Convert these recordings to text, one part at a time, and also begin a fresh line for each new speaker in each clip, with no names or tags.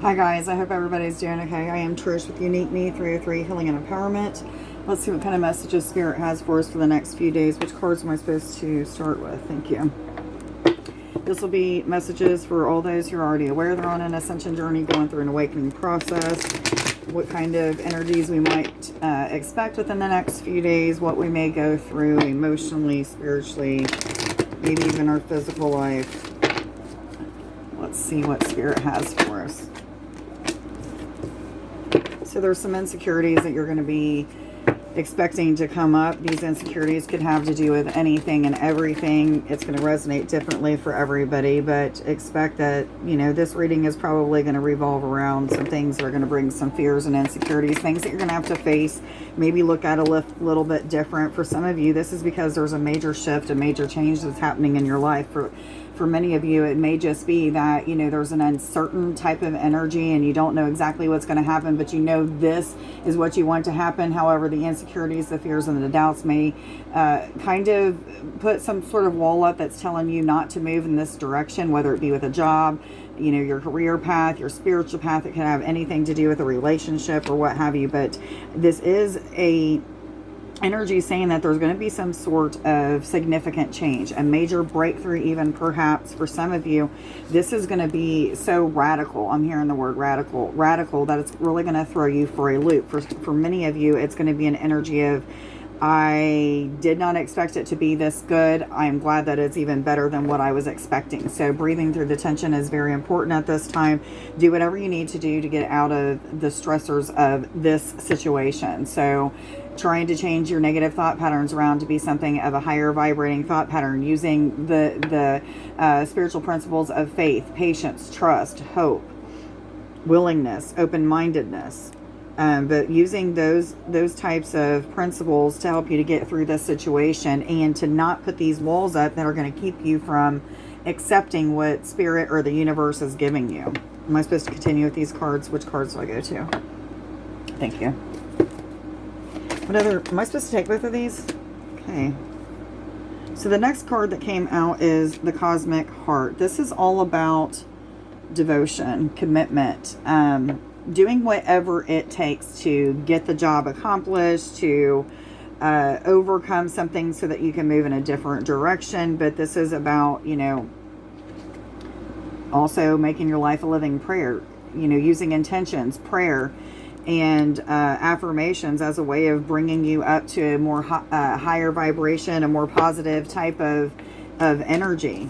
Hi guys, I hope everybody's doing okay. I am Trish with Unique Me 303 Healing and Empowerment. Let's see what kind of messages Spirit has for us for the next few days. Which cards am I supposed to start with? Thank you. This will be messages for all those who are already aware they're on an Ascension Journey, going through an awakening process. What kind of energies we might expect within the next few days. What we may go through emotionally, spiritually, maybe even our physical life. Let's see what Spirit has for us. So there's some insecurities that you're going to be expecting to come up. These insecurities could have to do with anything and everything. It's going to resonate differently for everybody, but expect that, you know, this reading is probably going to revolve around some things that are going to bring some fears and insecurities, things that you're going to have to face, maybe look at a little bit different. For some of you, this is because there's a major shift, a major change that's happening in your life. For many of you, it may just be that, you know, there's an uncertain type of energy and you don't know exactly what's going to happen, but you know this is what you want to happen. However, the insecurities, the fears, and the doubts may kind of put some sort of wall up that's telling you not to move in this direction, whether it be with a job, you know, your career path, your spiritual path. It can have anything to do with a relationship or what have you, but this is a energy saying that there's going to be some sort of significant change, a major breakthrough, even perhaps for some of you. This is going to be so radical. I'm hearing the word radical that it's really going to throw you for a loop. For many of you, it's going to be an energy of, I did not expect it to be this good. I'm glad that it's even better than what I was expecting. So breathing through the tension is very important at this time. Do whatever you need to do to get out of the stressors of this situation. So trying to change your negative thought patterns around to be something of a higher vibrating thought pattern, using the spiritual principles of faith, patience, trust, hope, willingness, open-mindedness. But using those types of principles to help you to get through this situation, and to not put these walls up that are going to keep you from accepting what Spirit or the universe is giving you. Am I supposed to continue with these cards? Which cards do I go to? Thank you. What other, am I supposed to take both of these? Okay. So the next card that came out is the Cosmic Heart. This is all about devotion, commitment, doing whatever it takes to get the job accomplished, to overcome something so that you can move in a different direction. But this is about, you know, also making your life a living prayer, you know, using intentions, prayer, and affirmations as a way of bringing you up to a more higher vibration, a more positive type of energy.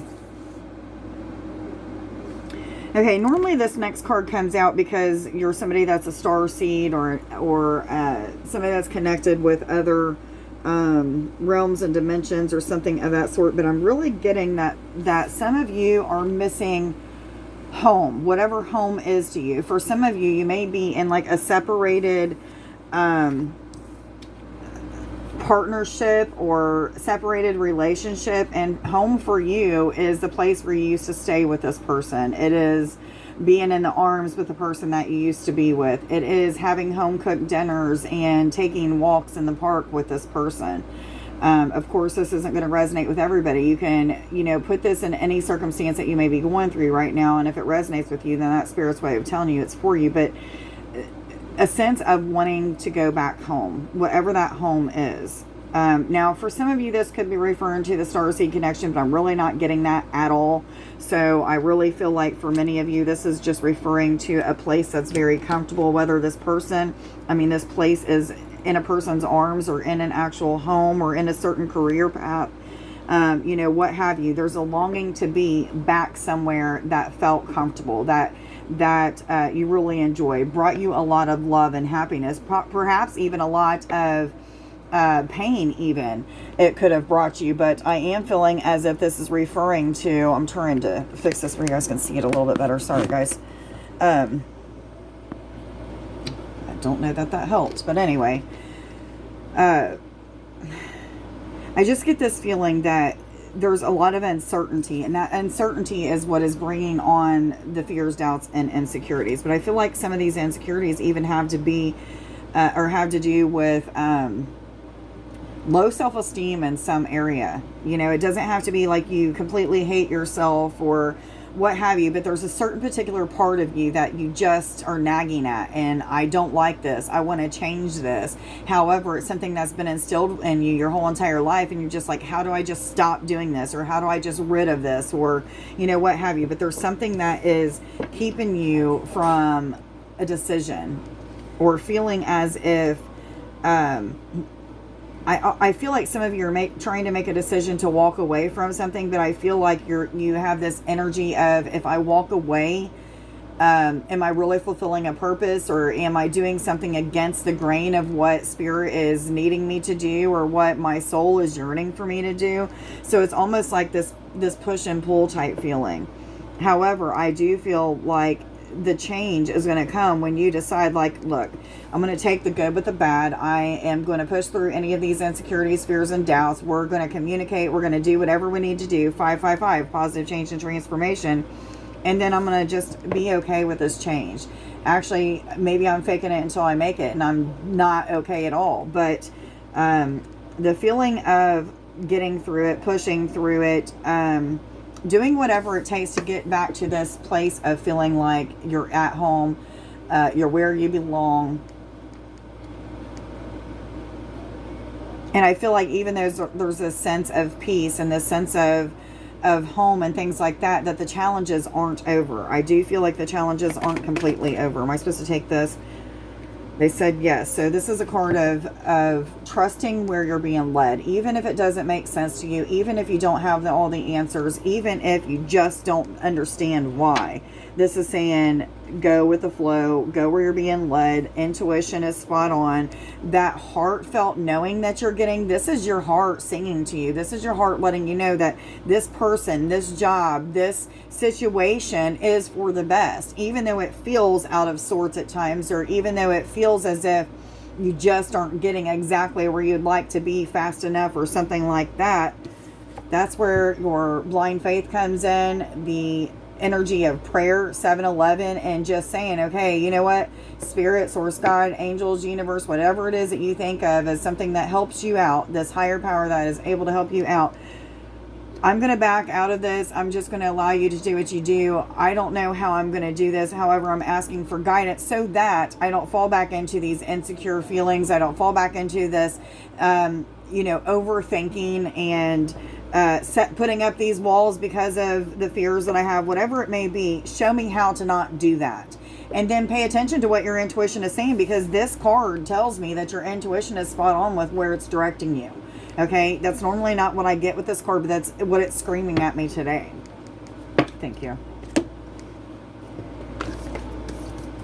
Okay, normally this next card comes out because you're somebody that's a star seed, or somebody that's connected with other realms and dimensions or something of that sort. But I'm really getting that some of you are missing home, whatever home is to you. For some of you, you may be in like a separated partnership or separated relationship, and home for you is the place where you used to stay with this person. It is being in the arms with the person that you used to be with. It is having home cooked dinners and taking walks in the park with this person. Of course, this isn't going to resonate with everybody. You can, you know, put this in any circumstance that you may be going through right now, and if it resonates with you, then that's Spirit's way of telling you it's for you. But a sense of wanting to go back home, whatever that home is. Now, for some of you, this could be referring to the starseed connection, but I'm really not getting that at all. So I really feel like for many of you, this is just referring to a place that's very comfortable, whether this place is in a person's arms, or in an actual home, or in a certain career path, you know, what have you. There's a longing to be back somewhere that felt comfortable, that you really enjoyed, brought you a lot of love and happiness, perhaps even a lot of pain even it could have brought you. But I am feeling as if this is referring to, I'm trying to fix this where you guys can see it a little bit better. Sorry guys. I don't know that helps, but anyway, I just get this feeling that there's a lot of uncertainty, and that uncertainty is what is bringing on the fears, doubts, and insecurities. But I feel like some of these insecurities even have to be or have to do with low self-esteem in some area. You know, it doesn't have to be like you completely hate yourself or what have you, but there's a certain particular part of you that you just are nagging at, and I don't like this, I want to change this. However, it's something that's been instilled in you your whole entire life, and you're just like, how do I just stop doing this, or how do I just rid of this, or what have you. But there's something that is keeping you from a decision, or feeling as if I feel like some of you are trying to make a decision to walk away from something, but I feel like you have this energy of, if I walk away, am I really fulfilling a purpose, or am I doing something against the grain of what Spirit is needing me to do, or what my soul is yearning for me to do? So it's almost like this push and pull type feeling. However, I do feel like the change is going to come when you decide, like, look, I'm going to take the good with the bad. I am going to push through any of these insecurities, fears, and doubts. We're going to communicate. We're going to do whatever we need to do. 555, positive change and transformation. And then I'm going to just be okay with this change. Actually, maybe I'm faking it until I make it, and I'm not okay at all. But the feeling of getting through it, pushing through it, doing whatever it takes to get back to this place of feeling like you're at home, you're where you belong. And I feel like even though there's a sense of peace and this sense of home and things like that, that the challenges aren't over. I do feel like the challenges aren't completely over. Am I supposed to take this? They said yes. So this is a card of trusting where you're being led, even if it doesn't make sense to you, even if you don't have all the answers, even if you just don't understand why. This is saying go with the flow, go where you're being led. Intuition is spot on. That heartfelt knowing that you're getting, this is your heart singing to you. This is your heart letting you know that this person, this job, this situation is for the best, even though it feels out of sorts at times, or even though it feels as if you just aren't getting exactly where you'd like to be fast enough, or something like that. That's where your blind faith comes in, the energy of prayer, 7-Eleven, and just saying, okay, you know what, Spirit, Source, God, angels, universe, whatever it is that you think of as something that helps you out, this higher power that is able to help you out, I'm going to back out of this. I'm just going to allow you to do what you do. I don't know how I'm going to do this. However, I'm asking for guidance so that I don't fall back into these insecure feelings. I don't fall back into this, overthinking and putting up these walls because of the fears that I have, whatever it may be. Show me how to not do that. And then pay attention to what your intuition is saying, because this card tells me that your intuition is spot on with where it's directing you. Okay, that's normally not what I get with this card, but that's what it's screaming at me today. Thank you.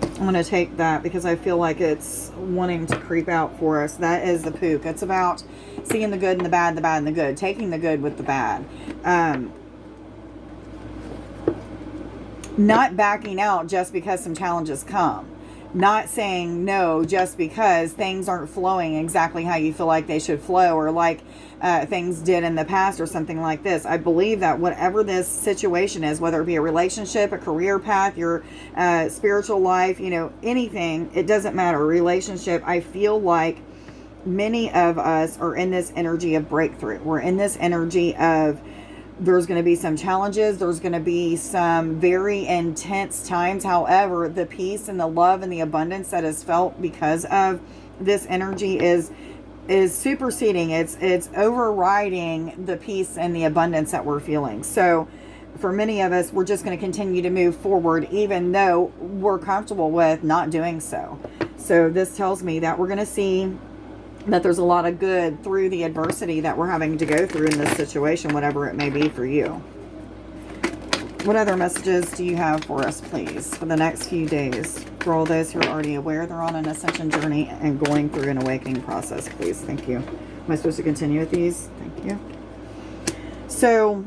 I'm going to take that because I feel like it's wanting to creep out for us. That is the Pook. It's about seeing the good and the bad and the good. Taking the good with the bad. Not backing out just because some challenges come. Not saying no just because things aren't flowing exactly how you feel like they should flow, or like things did in the past, or something like this. I believe that whatever this situation is, whether it be a relationship, a career path, your spiritual life, anything, it doesn't matter. Relationship, I feel like many of us are in this energy of breakthrough. We're in this energy of, there's going to be some challenges. There's going to be some very intense times. However, the peace and the love and the abundance that is felt because of this energy is superseding. It's overriding the peace and the abundance that we're feeling. So for many of us, we're just going to continue to move forward, even though we're comfortable with not doing so. So this tells me that we're going to see that there's a lot of good through the adversity that we're having to go through in this situation, whatever it may be for you. What other messages do you have for us, please, for the next few days? For all those who are already aware they're on an ascension journey and going through an awakening process, please. Thank you. Am I supposed to continue with these? Thank you. So,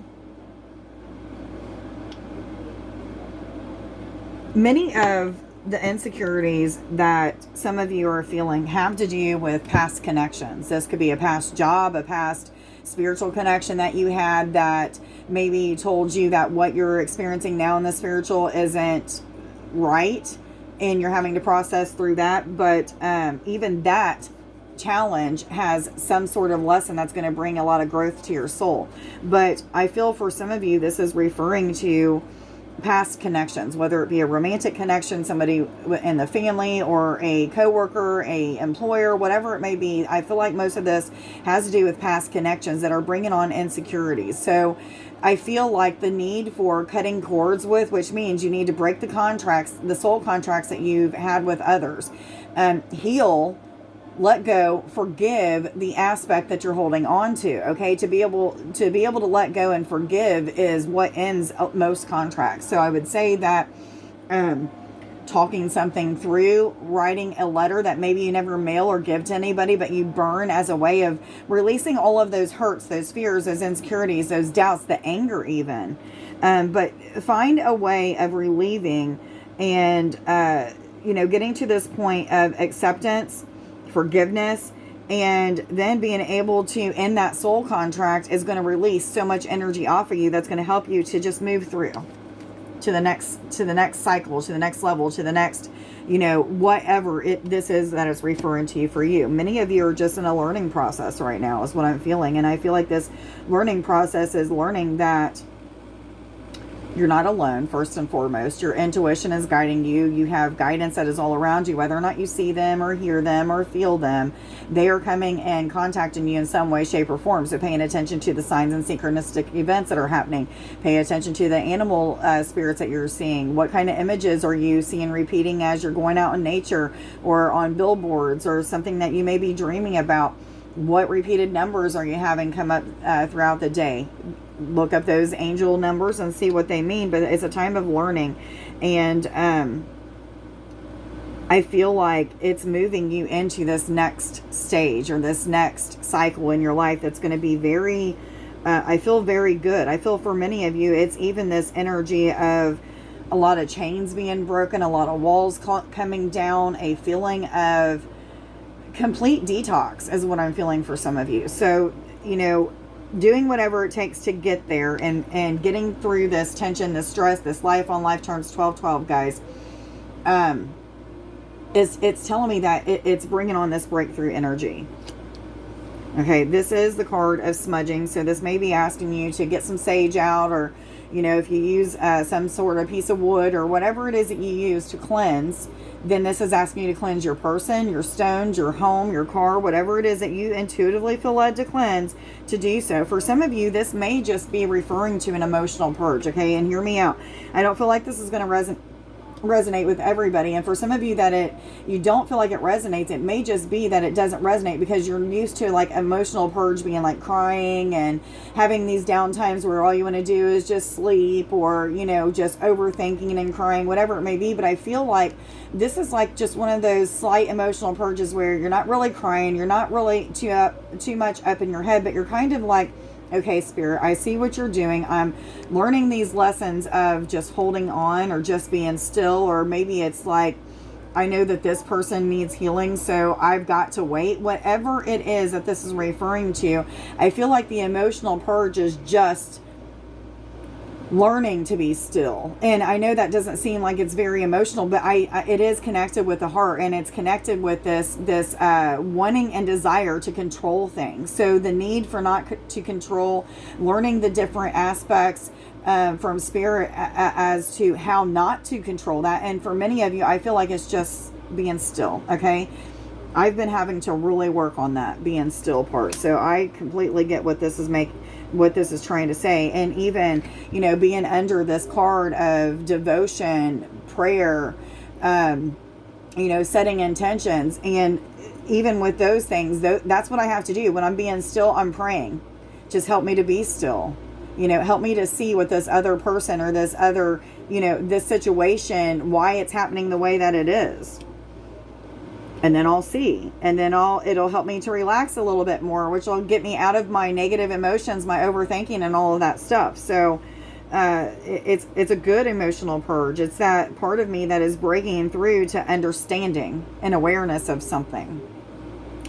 many of the insecurities that some of you are feeling have to do with past connections. This could be a past job, a past spiritual connection that you had that maybe told you that what you're experiencing now in the spiritual isn't right, and you're having to process through that. But even that challenge has some sort of lesson that's going to bring a lot of growth to your soul. But I feel for some of you, this is referring to past connections, whether it be a romantic connection, somebody in the family, or a coworker, a employer, whatever it may be. I feel like most of this has to do with past connections that are bringing on insecurities. So I feel like the need for cutting cords with, which means you need to break the contracts, the soul contracts that you've had with others, heal, let go, forgive the aspect that you're holding on to. Okay, to be able to let go and forgive is what ends most contracts. So I would say that talking something through, writing a letter that maybe you never mail or give to anybody, but you burn, as a way of releasing all of those hurts, those fears, those insecurities, those doubts, the anger even. But find a way of relieving and getting to this point of acceptance, forgiveness, and then being able to end that soul contract is going to release so much energy off of you that's going to help you to just move through to the next cycle, to the next level, to the next, whatever this is that is referring to you for you. Many of you are just in a learning process right now, is what I'm feeling. And I feel like this learning process is learning that you're not alone, first and foremost. Your intuition is guiding you. You have guidance that is all around you, whether or not you see them or hear them or feel them. They are coming and contacting you in some way, shape, or form. So paying attention to the signs and synchronistic events that are happening. Pay attention to the animal spirits that you're seeing. What kind of images are you seeing repeating as you're going out in nature or on billboards, or something that you may be dreaming about? What repeated numbers are you having come up throughout the day? Look up those angel numbers and see what they mean. But it's a time of learning, and I feel like it's moving you into this next stage or this next cycle in your life that's going to be very I feel very good. I feel for many of you it's even this energy of a lot of chains being broken, a lot of walls coming down, a feeling of complete detox is what I'm feeling for some of you. So doing whatever it takes to get there, and getting through this tension, this stress, this life on life terms 12-12, guys. It's telling me that it's bringing on this breakthrough energy. Okay, this is the card of smudging. So this may be asking you to get some sage out, or if you use some sort of piece of wood or whatever it is that you use to cleanse, then this is asking you to cleanse your person, your stones, your home, your car, whatever it is that you intuitively feel led to cleanse, to do so. For some of you, this may just be referring to an emotional purge, okay? And hear me out. I don't feel like this is going to resonate with everybody, and for some of you that you don't feel like it resonates, it may just be that it doesn't resonate because you're used to like emotional purge being like crying and having these down times where all you want to do is just sleep, or just overthinking and crying, whatever it may be. But I feel like this is like just one of those slight emotional purges where you're not really crying, you're not really too much up in your head, but you're kind of like, okay, Spirit, I see what you're doing. I'm learning these lessons of just holding on, or just being still, or maybe it's like, I know that this person needs healing, so I've got to wait. Whatever it is that this is referring to, I feel like the emotional purge is just learning to be still. And I know that doesn't seem like it's very emotional, but it is connected with the heart, and it's connected with this wanting and desire to control things. So the need for not to control, learning the different aspects from Spirit as to how not to control that. And for many of you, I feel like it's just being still. Okay, I've been having to really work on that being still part. So I completely get what this is trying to say. And even being under this card of devotion, prayer, setting intentions, and even with those things, that's what I have to do when I'm being still. I'm praying, just help me to be still, help me to see what this other person or this other this situation, why it's happening the way that it is. And then I'll see, and then it'll help me to relax a little bit more, which will get me out of my negative emotions, my overthinking, and all of that stuff. So it's a good emotional purge. It's that part of me that is breaking through to understanding and awareness of something.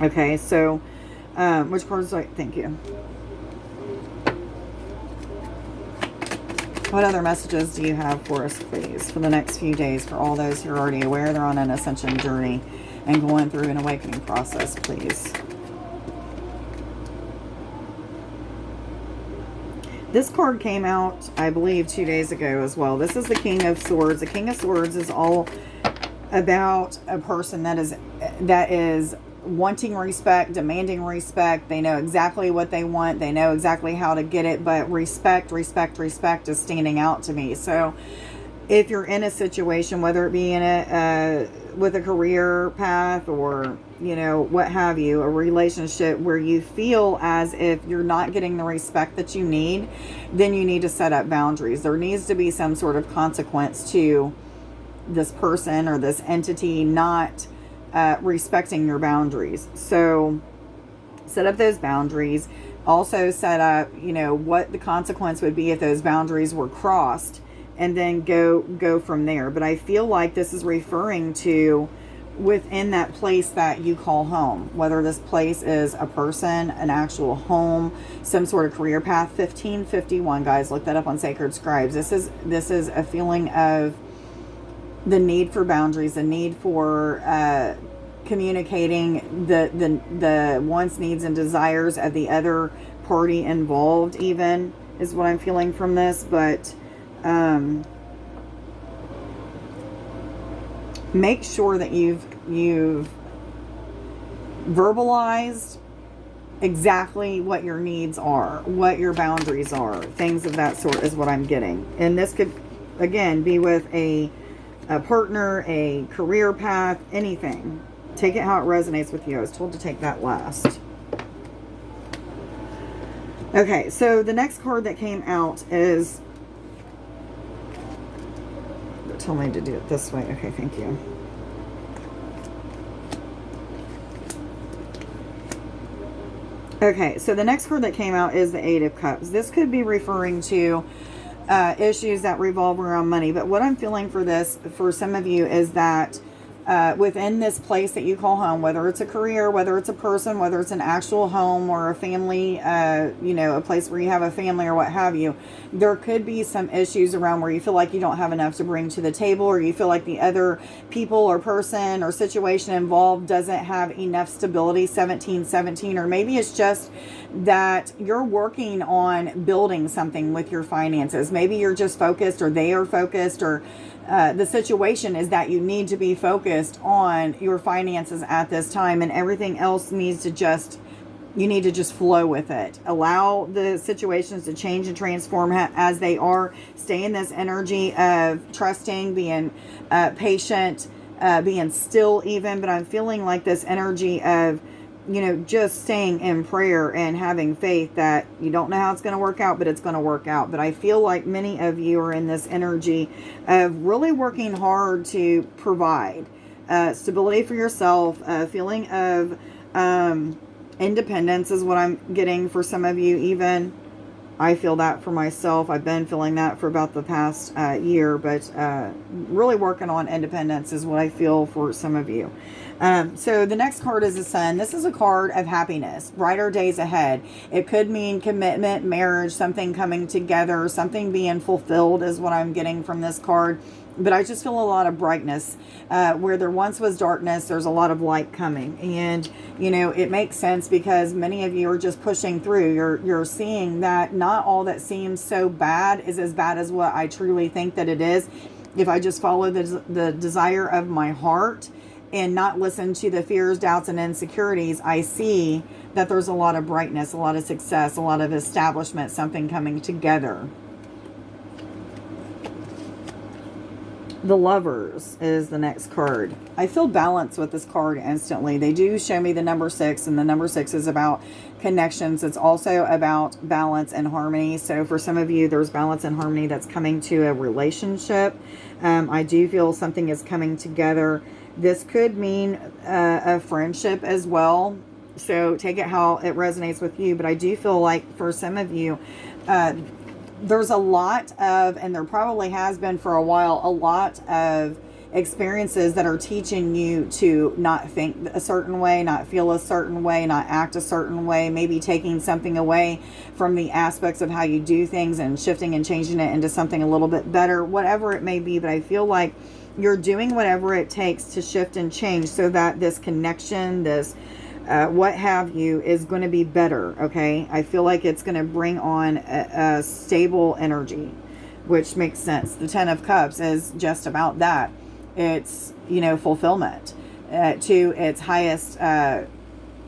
Okay, so which card is like? Thank you. What other messages do you have for us, please, for the next few days, for all those who are already aware they're on an ascension journey and going through an awakening process, please? This card came out, I believe, 2 days ago as well. This is the King of Swords. The King of Swords is all about a person that is wanting respect, demanding respect. They know exactly what they want. They know exactly how to get it. But respect is standing out to me. So if you're in a situation, whether it be in with a career path or, you know, what have you, a relationship where you feel as if you're not getting the respect that you need, then you need to set up boundaries. There needs to be some sort of consequence to this person or this entity not respecting your boundaries. So set up those boundaries. Also set up, you know, what the consequence would be if those boundaries were crossed, and then go from there. But I feel like this is referring to within that place that you call home, whether this place is a person, an actual home, some sort of career path. 1551, guys, look that up on Sacred Scribes. This is a feeling of the need for boundaries, the need for communicating the wants, needs, and desires of the other party involved, even, is what I'm feeling from this. But make sure that you've verbalized exactly what your needs are, what your boundaries are, things of that sort is what I'm getting. And this could, again, be with a partner, a career path, anything. Take it how it resonates with you. I was told to take that last. Okay, so the next card that came out is... Tell me to do it this way. Okay, thank you. Okay, so the next card that came out is the Eight of Cups. This could be referring to issues that revolve around money. But what I'm feeling for this, for some of you, is that within this place that you call home, whether it's a career, whether it's a person, whether it's an actual home or a family, you know, a place where you have a family or what have you, there could be some issues around where you feel like you don't have enough to bring to the table, or you feel like the other people or person or situation involved doesn't have enough stability. 1717, or maybe it's just that you're working on building something with your finances. Maybe you're just focused, or they are focused, or the situation is that you need to be focused on your finances at this time, and everything else needs to just, you need to just flow with it. Allow the situations to change and transform as they are. Stay in this energy of trusting, being patient, being still even. But I'm feeling like this energy of, you know, just staying in prayer and having faith that you don't know how it's going to work out, but it's going to work out. But I feel like many of you are in this energy of really working hard to provide stability for yourself, feeling of independence is what I'm getting for some of you. Even I feel that for myself. I've been feeling that for about the past year, but really working on independence is what I feel for some of you. So the next card is the Sun. This is a card of happiness, brighter days ahead. It could mean commitment, marriage, something coming together, something being fulfilled is what I'm getting from this card. But I just feel a lot of brightness. Where there once was darkness, there's a lot of light coming. And, you know, it makes sense because many of you are just pushing through. You're seeing that not all that seems so bad is as bad as what I truly think that it is. If I just follow the desire of my heart and not listen to the fears, doubts, and insecurities, I see that there's a lot of brightness, a lot of success, a lot of establishment, something coming together. The Lovers is the next card. I feel balance with this card instantly. They do show me the number 6, and the number 6 is about connections. It's also about balance and harmony. So for some of you, there's balance and harmony that's coming to a relationship. I do feel something is coming together. This could mean a friendship as well. So take it how it resonates with you. But I do feel like for some of you, there's a lot of, and there probably has been for a while, a lot of experiences that are teaching you to not think a certain way, not feel a certain way, not act a certain way, maybe taking something away from the aspects of how you do things and shifting and changing it into something a little bit better, whatever it may be. But I feel like you're doing whatever it takes to shift and change so that this connection, this what have you, is going to be better, okay? I feel like it's going to bring on a stable energy, which makes sense. The Ten of Cups is just about that. It's, you know, fulfillment to its highest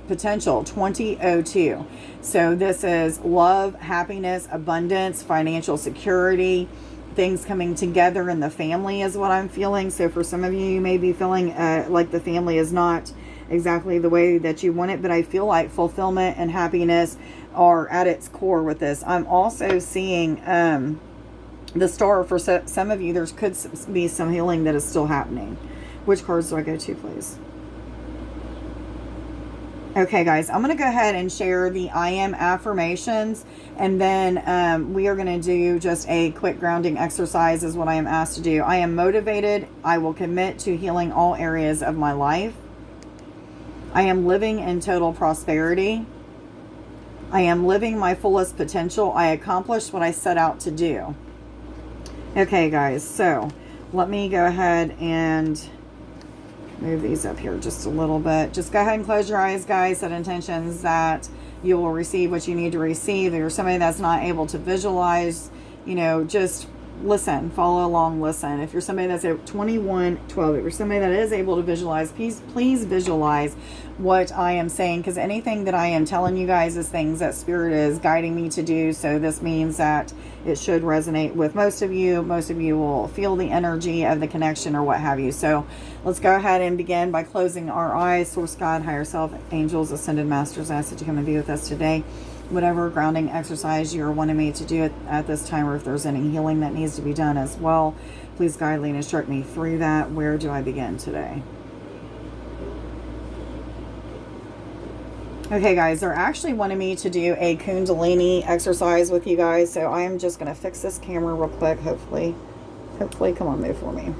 potential, 2002. So this is love, happiness, abundance, financial security, things coming together in the family is what I'm feeling. So for some of you, you may be feeling like the family is not exactly the way that you want it, but I feel like fulfillment and happiness are at its core with this. I'm also seeing the Star. For some of you, there could be some healing that is still happening. Which cards do I go to, please? Okay, guys, I'm going to go ahead and share the I am affirmations, and then we are going to do just a quick grounding exercise is what I am asked to do. I am motivated. I will commit to healing all areas of my life. I am living in total prosperity. I am living my fullest potential. I accomplished what I set out to do. Okay, guys, so let me go ahead and move these up here just a little bit. Just go ahead and close your eyes, guys. Set intentions that you will receive what you need to receive. If you're somebody that's not able to visualize, you know, just listen, follow along, listen. If you're somebody that's at 2112, if you're somebody that is able to visualize, please visualize what I am saying, because anything that I am telling you guys is things that Spirit is guiding me to do. So this means that it should resonate with most of you. Most of you will feel the energy of the connection or what have you. So let's go ahead and begin by closing our eyes. Source, God, higher self, angels, ascended masters, I ask that you come and be with us today. Whatever grounding exercise you're wanting me to do at this time, or if there's any healing that needs to be done as well, please guide, lead, and instruct me through that. Where do I begin today? Okay, guys, they're actually wanting me to do a Kundalini exercise with you guys, so I am just going to fix this camera real quick, hopefully, come on, move for me.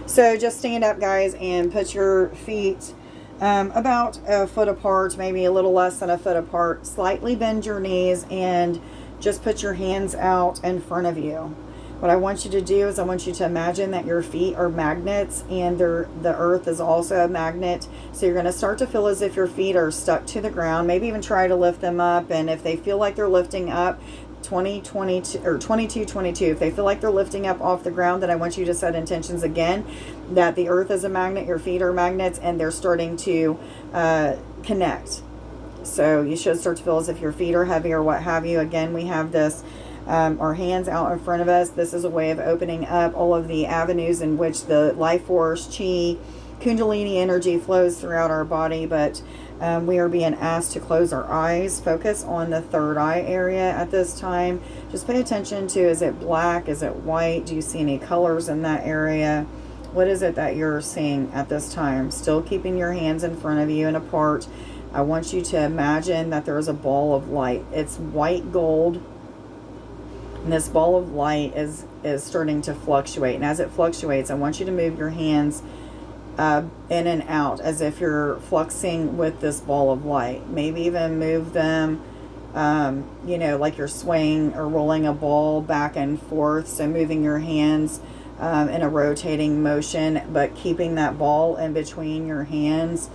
So just stand up, guys, and put your feet about a foot apart, maybe a little less than a foot apart. Slightly bend your knees and just put your hands out in front of you. What I want you to do is I want you to imagine that your feet are magnets, and the earth is also a magnet. So you're going to start to feel as if your feet are stuck to the ground. Maybe even try to lift them up. And if they feel like they're lifting up, 22, if they feel like they're lifting up off the ground, then I want you to set intentions again that the earth is a magnet, your feet are magnets, and they're starting to connect. So you should start to feel as if your feet are heavy or what have you. Again, we have this our hands out in front of us. This is a way of opening up all of the avenues in which the life force, chi, Kundalini energy flows throughout our body. But we are being asked to close our eyes, focus on the third eye area at this time. Just pay attention to, is it black? Is it white? Do you see any colors in that area? What is it that you're seeing at this time? Still keeping your hands in front of you and apart. I want you to imagine that there is a ball of light. It's white gold. And this ball of light is starting to fluctuate. And as it fluctuates, I want you to move your hands in and out as if you're fluxing with this ball of light. Maybe even move them, you know, like you're swaying or rolling a ball back and forth. So moving your hands in a rotating motion, but keeping that ball in between your hands.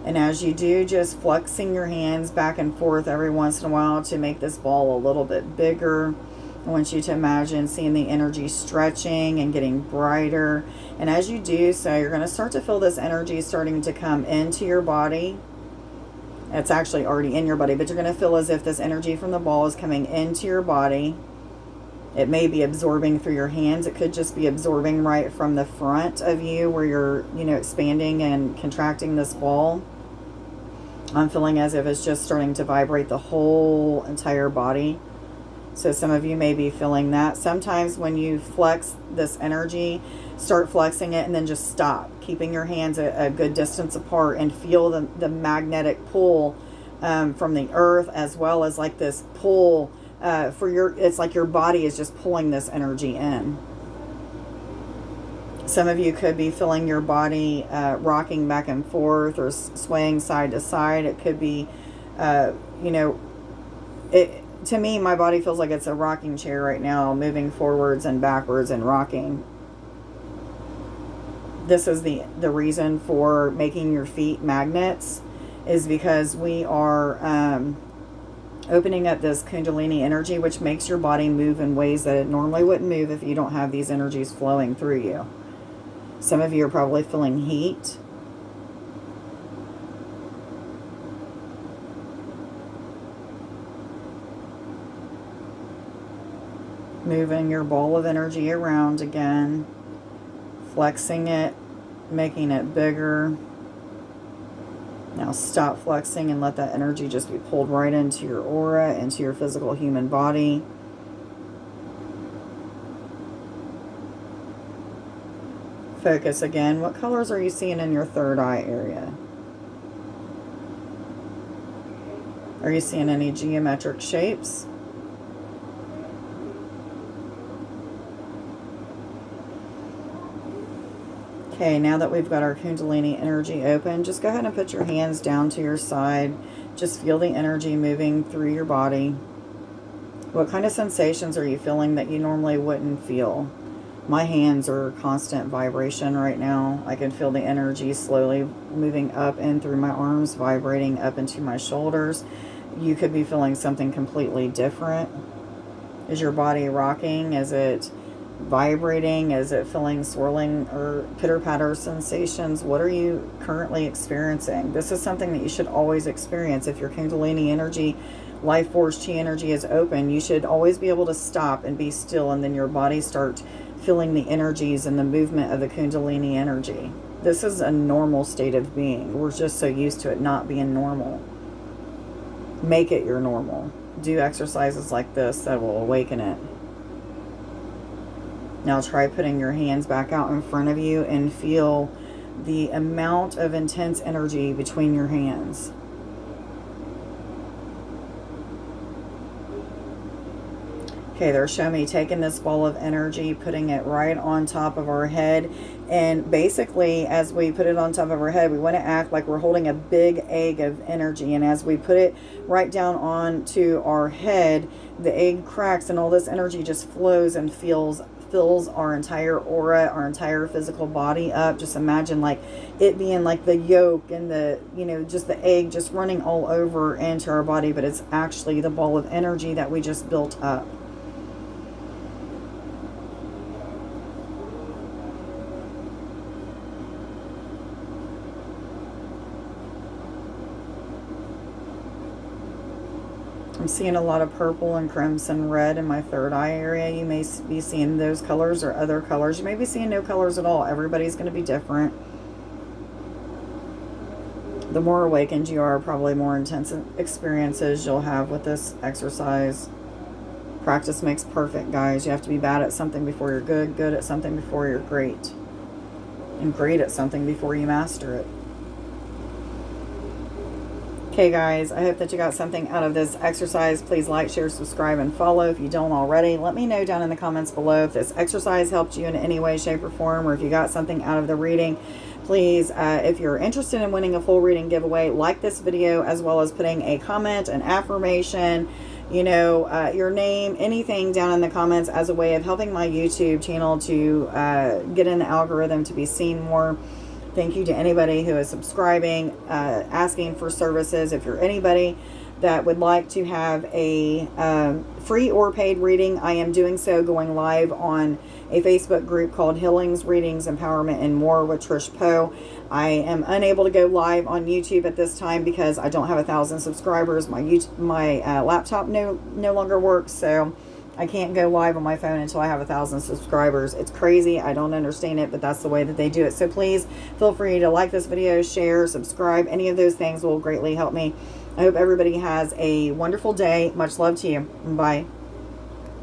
And as you do, just flexing your hands back and forth every once in a while to make this ball a little bit bigger. I want you to imagine seeing the energy stretching and getting brighter. And as you do so, you're going to start to feel this energy starting to come into your body. It's actually already in your body, but you're going to feel as if this energy from the ball is coming into your body. It may be absorbing through your hands. It could just be absorbing right from the front of you where you're, you know, expanding and contracting this ball. I'm feeling as if it's just starting to vibrate the whole entire body. So some of you may be feeling that. Sometimes when you flex this energy, start flexing it and then just stop. Keeping your hands a good distance apart and feel the magnetic pull from the earth, as well as like this pull it's like your body is just pulling this energy in. Some of you could be feeling your body rocking back and forth or swaying side to side. It could be, you know, to me, my body feels like it's a rocking chair right now, moving forwards and backwards and rocking. This is the reason for making your feet magnets. is because we are opening up this Kundalini energy, which makes your body move in ways that it normally wouldn't move if you don't have these energies flowing through you. Some of you are probably feeling heat. Moving your ball of energy around again, flexing it, making it bigger. Now stop flexing and let that energy just be pulled right into your aura, into your physical human body. Focus again. What colors are you seeing in your third eye area? Are you seeing any geometric shapes? Okay, now that we've got our Kundalini energy open, just go ahead and put your hands down to your side. Just feel the energy moving through your body. What kind of sensations are you feeling that you normally wouldn't feel? My hands are constant vibration right now. I can feel the energy slowly moving up and through my arms, vibrating up into my shoulders. You could be feeling something completely different. Is your body rocking? Is it vibrating? Is it feeling swirling or pitter-patter sensations? What are you currently experiencing? This is something that you should always experience. If your Kundalini energy, life force chi energy is open, you should always be able to stop and be still, and then your body start feeling the energies and the movement of the Kundalini energy. This is a normal state of being. We're just so used to it not being normal. Make it your normal. Do exercises like this that will awaken it. Now try putting your hands back out in front of you and feel the amount of intense energy between your hands. Okay, they're showing me taking this ball of energy, putting it right on top of our head. And basically, as we put it on top of our head, we want to act like we're holding a big egg of energy. And as we put it right down onto our head, the egg cracks and all this energy just flows and fills our entire aura, our entire physical body up. Just imagine like it being like the yolk and the, just the egg just running all over into our body, but it's actually the ball of energy that we just built up. I'm seeing a lot of purple and crimson red in my third eye area. You may be seeing those colors or other colors. You may be seeing no colors at all. Everybody's going to be different. The more awakened you are, probably more intense experiences you'll have with this exercise. Practice makes perfect, guys. You have to be bad at something before you're good, good at something before you're great, and great at something before you master it. Okay, guys, I hope that you got something out of this exercise. Please like, share, subscribe, and follow if you don't already. Let me know down in the comments below if this exercise helped you in any way, shape, or form, or if you got something out of the reading. Please, if you're interested in winning a full reading giveaway, like this video, as well as putting a comment, an affirmation, your name, anything down in the comments as a way of helping my YouTube channel to get in the algorithm to be seen more. Thank you to anybody who is subscribing, asking for services. If you're anybody that would like to have a free or paid reading, I am doing so, going live on a Facebook group called Healings, Readings, Empowerment, and More with Trish Poe. I am unable to go live on YouTube at this time because I don't have 1,000 subscribers. My laptop no longer works, so I can't go live on my phone until I have 1,000 subscribers. It's crazy. I don't understand it, but that's the way that they do it. So please feel free to like this video, share, subscribe. Any of those things will greatly help me. I hope everybody has a wonderful day. Much love to you. Bye.